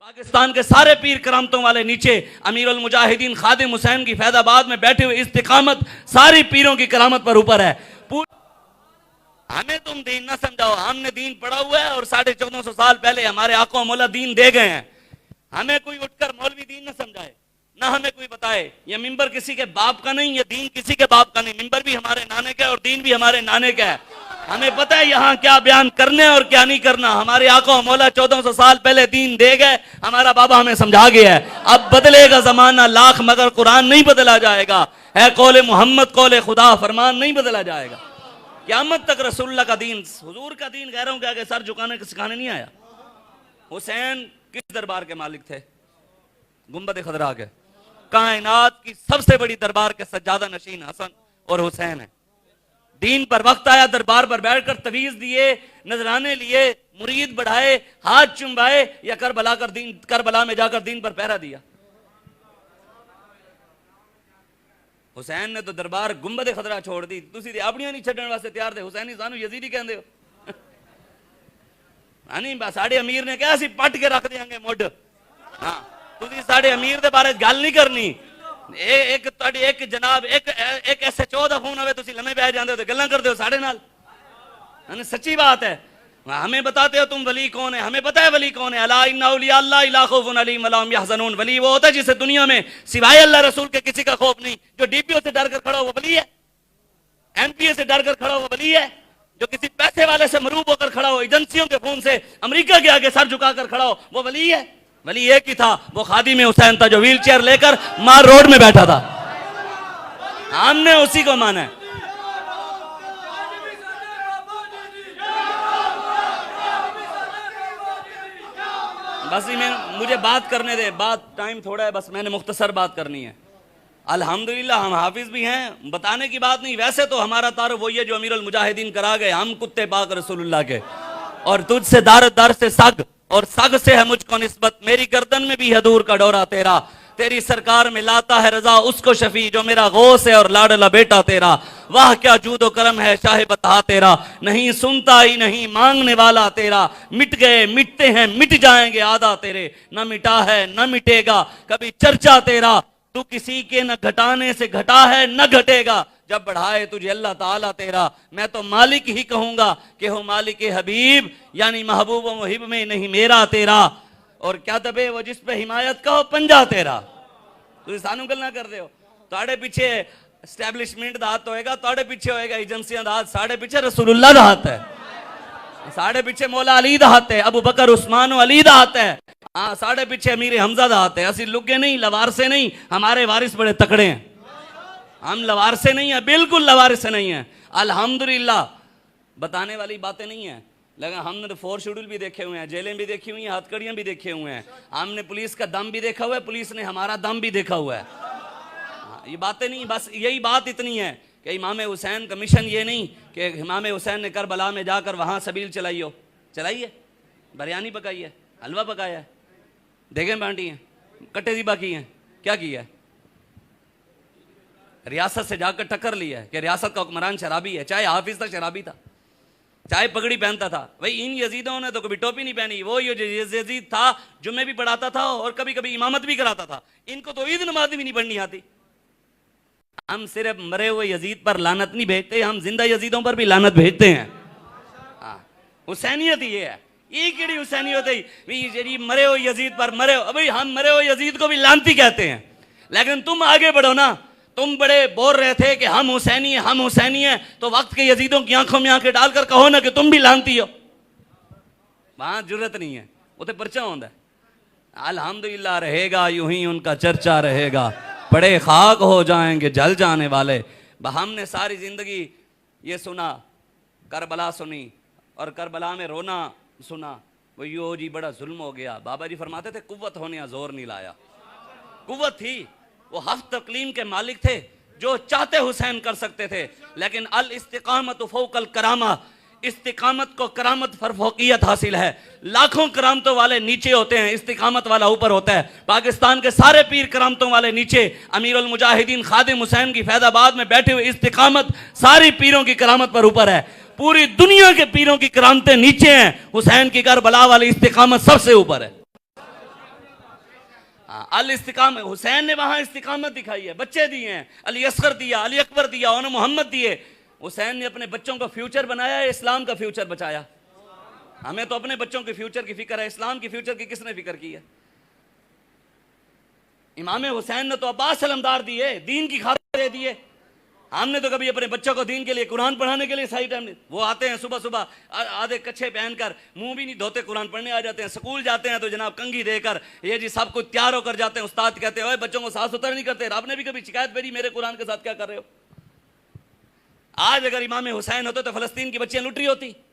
पाकिस्तान के सारे पीर करामतों वाले नीचे, अमीरुल मुजाहिदीन खादिम हुसैन की फैजाबाद में बैठे हुए इस्तिकामत सारी पीरों की करामत पर ऊपर है। हमें तुम दीन ना समझाओ, हमने दीन पढ़ा हुआ है और 1450 साल पहले हमारे आका मौला दीन दे गए हैं। हमें कोई उठकर मौलवी दीन ना समझाए, ना हमें कोई बताए ये मिंबर किसी के बाप का नहीं, ये दीन किसी के बाप का नहीं। मिंबर भी हमारे नाने का है और दीन भी हमारे नाने का है। हमें पता है यहाँ क्या बयान करने और क्या नहीं करना। हमारे आका मौला 1400 साल पहले दीन दे गए, हमारा बाबा हमें समझा गया है। अब बदलेगा जमाना लाख मगर कुरान नहीं बदला जाएगा। है कौले मोहम्मद कौले खुदा, फरमान नहीं बदला जाएगा। क़यामत तक रसूलुल्लाह का दीन, हुजूर का दीन गैरों के आगे सर झुकाने के सिखाने नहीं आया। हुसैन किस दरबार के मालिक थे? गुंबद खदरा के। कायनात की सबसे बड़ी दरबार के सज्जादा नशीन हसन और हुसैन है। दीन पर वक्त आया, दरबार पर बैठकर तवीज दिए, नजराने लिए, मुरीद बढ़ाए, हाथ चुम्बाए या करबला में जाकर दीन पर पहरा दिया। हुसैन ने तो दरबार गुंबद खदरा छोड़ दी। तुसी अपनियां नहीं छड्डण वास्ते तैयार थे। हुसैनी सानू यजीदी कहंदे हो। नहीं बस साडे अमीर ने कहा सी पट के रख देंगे मुड। हाँ तुसी साडे अमीर दे बारे गल नहीं करनी। एक जनाब एक SHO दा फोन आवे तुसी लम्हे पै जांदे हो ते गल्लां करदे हो साडे नाल। सच्ची बात है। हमें बताते हो तुम वली कौन है, हमें पता है वली कौन है। अला इन्ना औलिया अल्लाह ला खौफुन अलैहिम वला हुम यहज़नून। वली वो होता है जिसे दुनिया में सिवाय अल्लाह रसूल के किसी का खौफ नहीं। जो DPO से डर कर खड़ा हो वो वली है, MPA से डर कर खड़ा हो वो वली है, जो किसी पैसे वाले से मरूब होकर खड़ा हो, एजेंसियों के फोन से अमेरिका के आगे सर झुकाकर खड़ा हो वो वली है। वली एक ही था, वो खादिम हुसैन था जो व्हील चेयर लेकर मार रोड में बैठा था। हमने उसी को माना है। बस मुझे बात करने दे, बात टाइम थोड़ा है, बस मैंने मुख्तसर बात करनी है। अल्हम्दुलिल्लाह हम हाफिज भी हैं, बताने की बात नहीं। वैसे तो हमारा तारुफ वही है जो अमीरुल मुजाहिदीन करा गए। हम कुत्ते पाक रसूलुल्लाह के, और तुझसे दर दर से सग और सग से है मुझको निस्बत। मेरी गर्दन में भी है दूर का डोरा तेरा, तेरी सरकार में लाता है रजा उसको शफी जो मेरा गौस है और लाडला बेटा तेरा। वाह क्या जूदो करम है शाहे बता तेरा, नहीं सुनता ही नहीं मांगने वाला तेरा। मिट गए मिटते हैं मिट जाएंगे आदा तेरे, न मिटा है न मिटेगा कभी चर्चा तेरा। तू किसी के न घटाने से घटा है न घटेगा, जब बढ़ाए तुझे अल्लाह ताला तेरा। मैं तो मालिक ही कहूंगा कि हो मालिक हबीब, यानी महबूब व मुहिब में नहीं मेरा तेरा। और क्या दबे वो जिस पे हिमायत का हो पंजा तेरा। तुम सानू गल्लां करदे हो, तुहाडे पीछे एस्टैब्लिशमेंट दा हाथ होएगा, तुहाडे पीछे होएगा एजेंसियां दा हाथ, साडे पीछे रसूलुल्लाह दा हाथ है, साडे पीछे मौला अली दा हाथ है, अबू बकर उस्मान व अली दा हाथ है। हाँ साडे पीछे अमीर हमजा दा हाथ है। असी लुगे नहीं, लवारसे नहीं, हमारे वारिस बड़े तकड़े हैं। हम लवारसे नहीं है, बिल्कुल लवारसे नहीं है। अल्हम्दुलिल्लाह बताने वाली बातें नहीं है, लेकिन हमने तो 4 शेड्यूल भी देखे हुए हैं, जेलें भी देखी हुई हैं, हथकड़ियाँ भी देखे हुए हैं। हमने पुलिस का दम भी देखा हुआ है, पुलिस ने हमारा दम भी देखा हुआ है। ये बातें नहीं, बस यही बात इतनी है कि इमाम हुसैन का मिशन ये नहीं कि इमाम हुसैन ने करबला में जाकर वहाँ सबील चलाई है, बिरयानी पकाई है, हलवा पकाया है, देखें बांटी हैं, कट्टे दीबा की हैं, क्या किया है? रियासत से जाकर टक्कर लिया है कि रियासत का हुक्मरान शराबी है। चाहे हाफिज था शराबी था, चाहे पगड़ी पहनता था। भाई इन यजीदों ने तो कभी टोपी नहीं पहनी। वो यजीद था जुम्मे भी पढ़ाता था और कभी कभी इमामत भी कराता था। इनको तो ईद नमाज भी नहीं पढ़नी आती। हम सिर्फ मरे हुए यजीद पर लानत नहीं भेजते, हम जिंदा यजीदों पर भी लानत भेजते हैं। हाँ हुसैनियत ये है। ये केड़ी हुसैनियत है मरे हुए यजीद पर मरे हो। भाई हम मरे हुए यजीद को भी लानती कहते हैं, लेकिन तुम आगे बढ़ो ना। तुम बड़े बोल रहे थे कि हम हुसैनी हैं, तो वक्त के यजीदों की आंखों में आंखें डालकर कहो ना कि तुम भी लानती हो। वहां जरूरत नहीं है, वो तो पर्चा होता है। अल्हम्दुलिल्लाह रहेगा यूं ही उनका चर्चा रहेगा, बड़े खाक हो जाएंगे जल जाने वाले। हमने सारी जिंदगी ये सुना, करबला सुनी और करबला में रोना सुना। वो यो जी बड़ा जुल्म हो गया। बाबा जी फरमाते थे कुव्वत होने या जोर नहीं लाया। कुव्वत थी, वो हफ्त तकलीम के मालिक थे, जो चाहते हुसैन कर सकते थे। लेकिन अल इस्तिकामत फौकल करामा, इस्तिकामत को करामत पर फौकियत हासिल है। लाखों करामतों वाले नीचे होते हैं, इस्तिकामत वाला ऊपर होता है। पाकिस्तान के सारे पीर करामतों वाले नीचे, अमीरुल मुजाहिदीन खादिम हुसैन की फैजाबाद में बैठे हुए इस्तिकामत सारी पीरों की करामत पर ऊपर है। पूरी दुनिया के पीरों की करामतें नीचे हैं, हुसैन की करबला वाली इस्तिकामत सबसे ऊपर है। अल इस्तिकाम, हुसैन ने वहां इस्तिकामत दिखाई है, बच्चे दिए हैं, अली असगर दिया, अली अकबर दिया, उन्होंने मोहम्मद दिए। हुसैन ने अपने बच्चों का फ्यूचर बनाया है, इस्लाम का फ्यूचर बचाया। हमें तो अपने बच्चों के फ्यूचर की फिक्र है, इस्लाम की फ्यूचर की किसने फिक्र की है? इमाम हुसैन ने तो अब्बास सलमदार दिए, दीन की खातिर दे दिए। हमने तो कभी अपने बच्चों को दीन के लिए, कुरान पढ़ाने के लिए सही टाइम नहीं। वो आते हैं सुबह सुबह आधे कच्छे पहनकर, मुंह भी नहीं धोते, कुरान पढ़ने आ जाते हैं। स्कूल जाते हैं तो जनाब कंघी देकर ये जी सब कुछ तैयार होकर जाते हैं। उस्ताद कहते हैं बच्चों को साफ सुथरा नहीं करते। आपने भी कभी शिकायत भेजी मेरे कुरान के साथ क्या कर रहे हो? आज अगर इमाम हुसैन होते तो फलस्तीन की बच्चियां लुट रही होती।